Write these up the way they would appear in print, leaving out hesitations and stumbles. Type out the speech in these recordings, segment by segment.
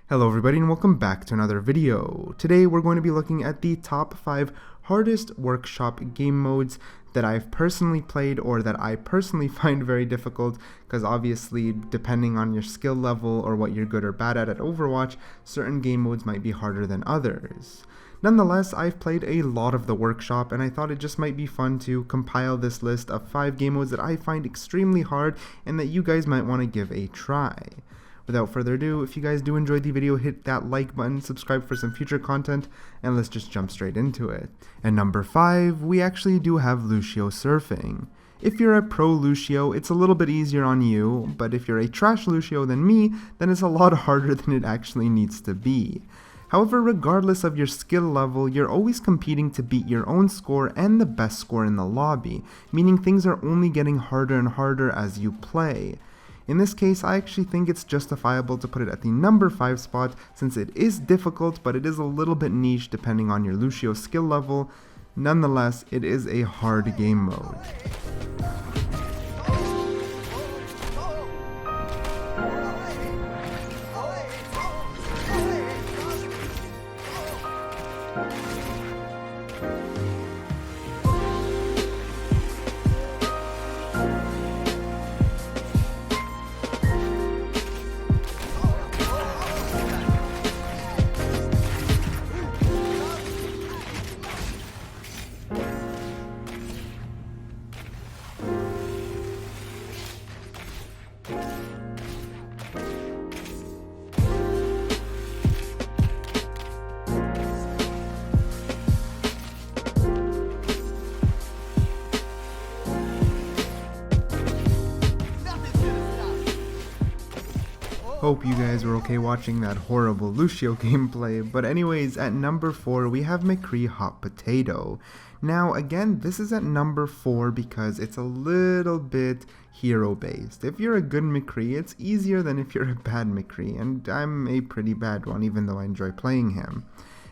Hello everybody and welcome back to another video. Today we're going to be looking at the top 5 hardest workshop game modes that I've personally played or that I personally find very difficult, because obviously depending on your skill level or what you're good or bad at Overwatch, certain game modes might be harder than others. Nonetheless, I've played a lot of the workshop and I thought it just might be fun to compile this list of 5 game modes that I find extremely hard and that you guys might want to give a try. Without further ado, if you guys do enjoy the video, hit that like button, subscribe for some future content, and let's just jump straight into it. At number 5, we actually do have Lucio Surfing. If you're a pro Lucio, it's a little bit easier on you, but if you're a trash Lucio than me, then it's a lot harder than it actually needs to be. However, regardless of your skill level, you're always competing to beat your own score and the best score in the lobby, meaning things are only getting harder and harder as you play. In this case, I actually think it's justifiable to put it at the number 5 spot, since it is difficult, but it is a little bit niche depending on your Lucio skill level. Nonetheless, it is a hard game mode. Hope you guys were okay watching that horrible Lucio gameplay, but anyways, at number 4 we have McCree Hot Potato. Now again, this is at number 4 because it's a little bit hero based. If you're a good McCree, it's easier than if you're a bad McCree, and I'm a pretty bad one even though I enjoy playing him.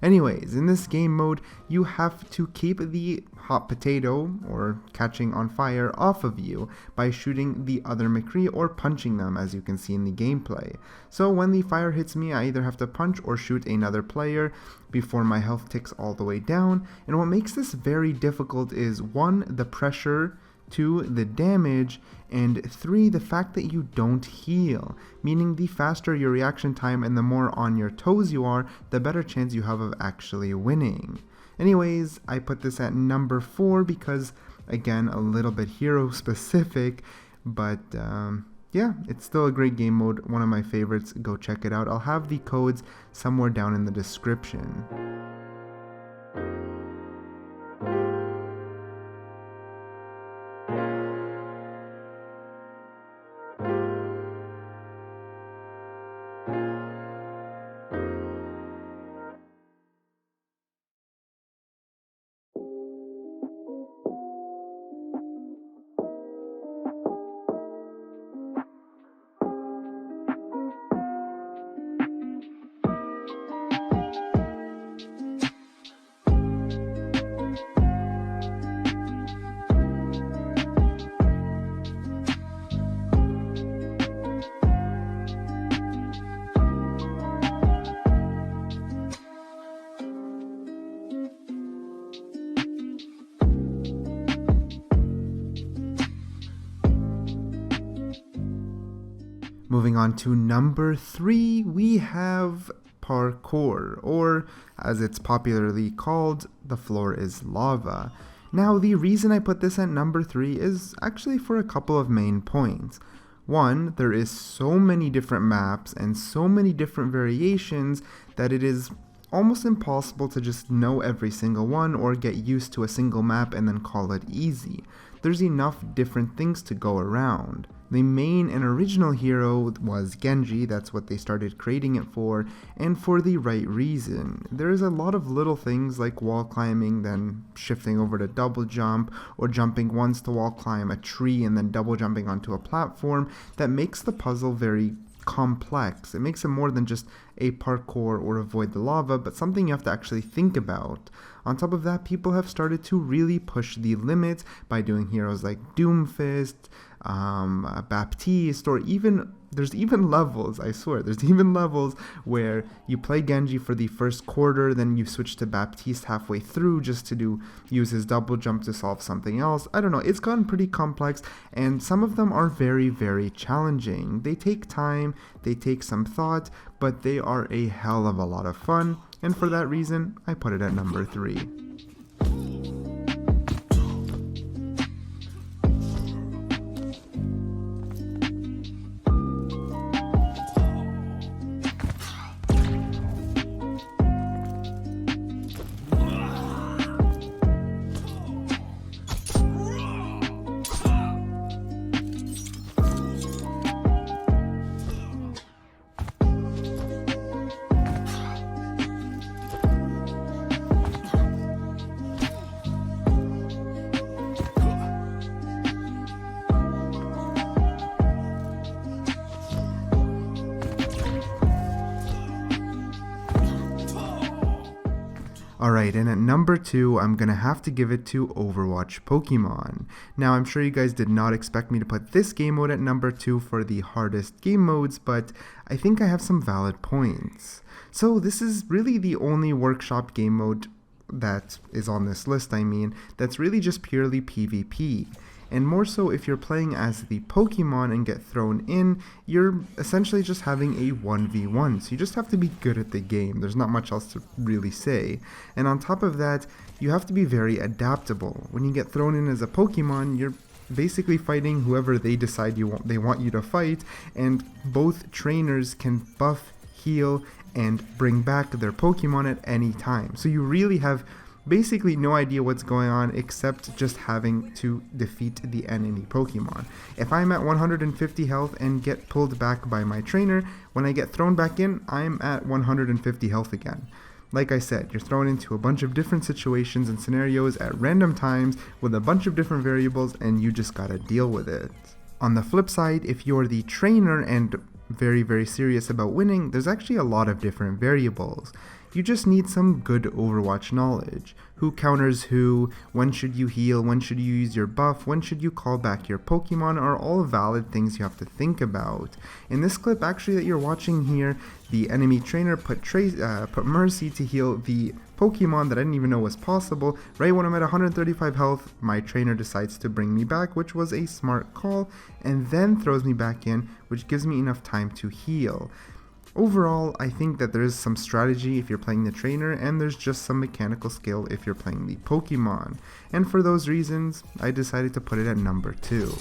Anyways, in this game mode, you have to keep the hot potato, or catching on fire, off of you by shooting the other McCree or punching them, as you can see in the gameplay. So when the fire hits me, I either have to punch or shoot another player before my health ticks all the way down. And what makes this very difficult is 1, the pressure, 2, the damage, and 3, the fact that you don't heal, meaning the faster your reaction time and the more on your toes you are, the better chance you have of actually winning. Anyways, I put this at number 4 because, again, a little bit hero specific, but yeah, it's still a great game mode, one of my favorites. Go check it out. I'll have the codes somewhere down in the description. Moving on to number 3, we have Parkour, or as it's popularly called, The Floor is Lava. Now, the reason I put this at number 3 is actually for a couple of main points. 1, there is so many different maps and so many different variations that it is almost impossible to just know every single one or get used to a single map and then call it easy. There's enough different things to go around. The main and original hero was Genji, that's what they started creating it for, and for the right reason. There's a lot of little things like wall climbing, then shifting over to double jump, or jumping once to wall climb a tree and then double jumping onto a platform, that makes the puzzle very complex. It makes it more than just a parkour or avoid the lava, but something you have to actually think about. On top of that, people have started to really push the limits by doing heroes like Doomfist, Baptiste, or even there's even levels, I swear, there's even levels where you play Genji for the first quarter, then you switch to Baptiste halfway through just to use his double jump to solve something else. I don't know, it's gotten pretty complex, and some of them are very, very challenging. They take time, they take some thought, but they are a hell of a lot of fun, and for that reason, I put it at number 3. Alright, and at number 2, I'm gonna have to give it to Overwatch Pokemon. Now, I'm sure you guys did not expect me to put this game mode at number 2 for the hardest game modes, but I think I have some valid points. So, this is really the only workshop game mode that is on this list, that's really just purely PvP. And more so, if you're playing as the Pokemon and get thrown in, you're essentially just having a 1v1. So you just have to be good at the game. There's not much else to really say. And on top of that, you have to be very adaptable. When you get thrown in as a Pokemon, you're basically fighting whoever they decide they want you to fight. And both trainers can buff, heal, and bring back their Pokemon at any time. So you really have basically no idea what's going on except just having to defeat the enemy Pokemon. If I'm at 150 health and get pulled back by my trainer, when I get thrown back in, I'm at 150 health again. Like I said, you're thrown into a bunch of different situations and scenarios at random times with a bunch of different variables, and you just gotta deal with it. On the flip side, if you're the trainer and very, very serious about winning, there's actually a lot of different variables. You just need some good Overwatch knowledge. Who counters who, when should you heal, when should you use your buff, when should you call back your Pokemon are all valid things you have to think about. In this clip actually that you're watching here, the enemy trainer put Mercy to heal the Pokemon that I didn't even know was possible. Right when I'm at 135 health, my trainer decides to bring me back, which was a smart call, and then throws me back in, which gives me enough time to heal. Overall, I think that there is some strategy if you're playing the trainer, and there's just some mechanical skill if you're playing the Pokemon. And for those reasons, I decided to put it at number 2.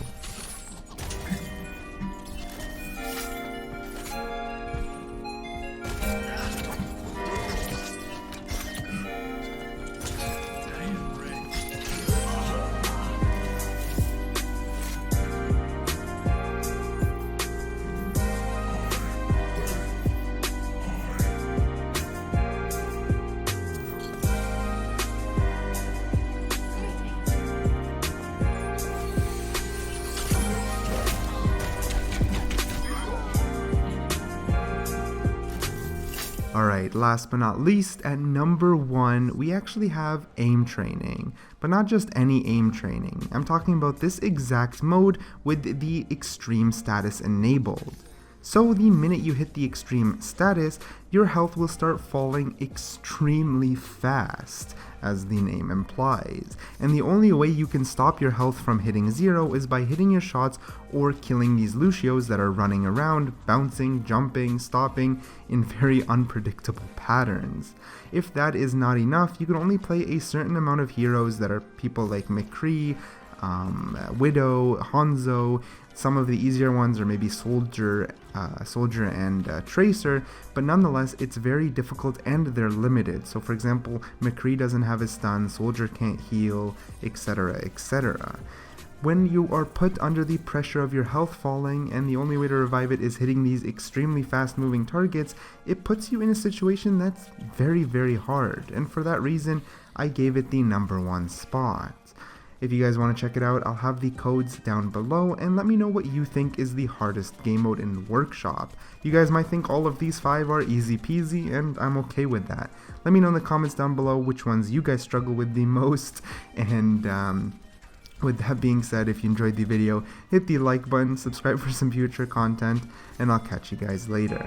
Alright, last but not least, at number 1, we actually have aim training. But not just any aim training. I'm talking about this exact mode with the extreme status enabled. So the minute you hit the extreme status, your health will start falling extremely fast, as the name implies. And the only way you can stop your health from hitting 0 is by hitting your shots or killing these Lucios that are running around, bouncing, jumping, stopping in very unpredictable patterns. If that is not enough, you can only play a certain amount of heroes that are people like McCree, Widow, Hanzo. Some of the easier ones are maybe Soldier and Tracer, but nonetheless it's very difficult and they're limited. So for example, McCree doesn't have his stun, Soldier can't heal, etc, etc. When you are put under the pressure of your health falling and the only way to revive it is hitting these extremely fast moving targets, it puts you in a situation that's very, very hard, and for that reason I gave it the number 1 spot. If you guys want to check it out, I'll have the codes down below, and let me know what you think is the hardest game mode in Workshop. You guys might think all of these 5 are easy peasy, and I'm okay with that. Let me know in the comments down below which ones you guys struggle with the most, and With that being said, if you enjoyed the video, hit the like button, subscribe for some future content, and I'll catch you guys later.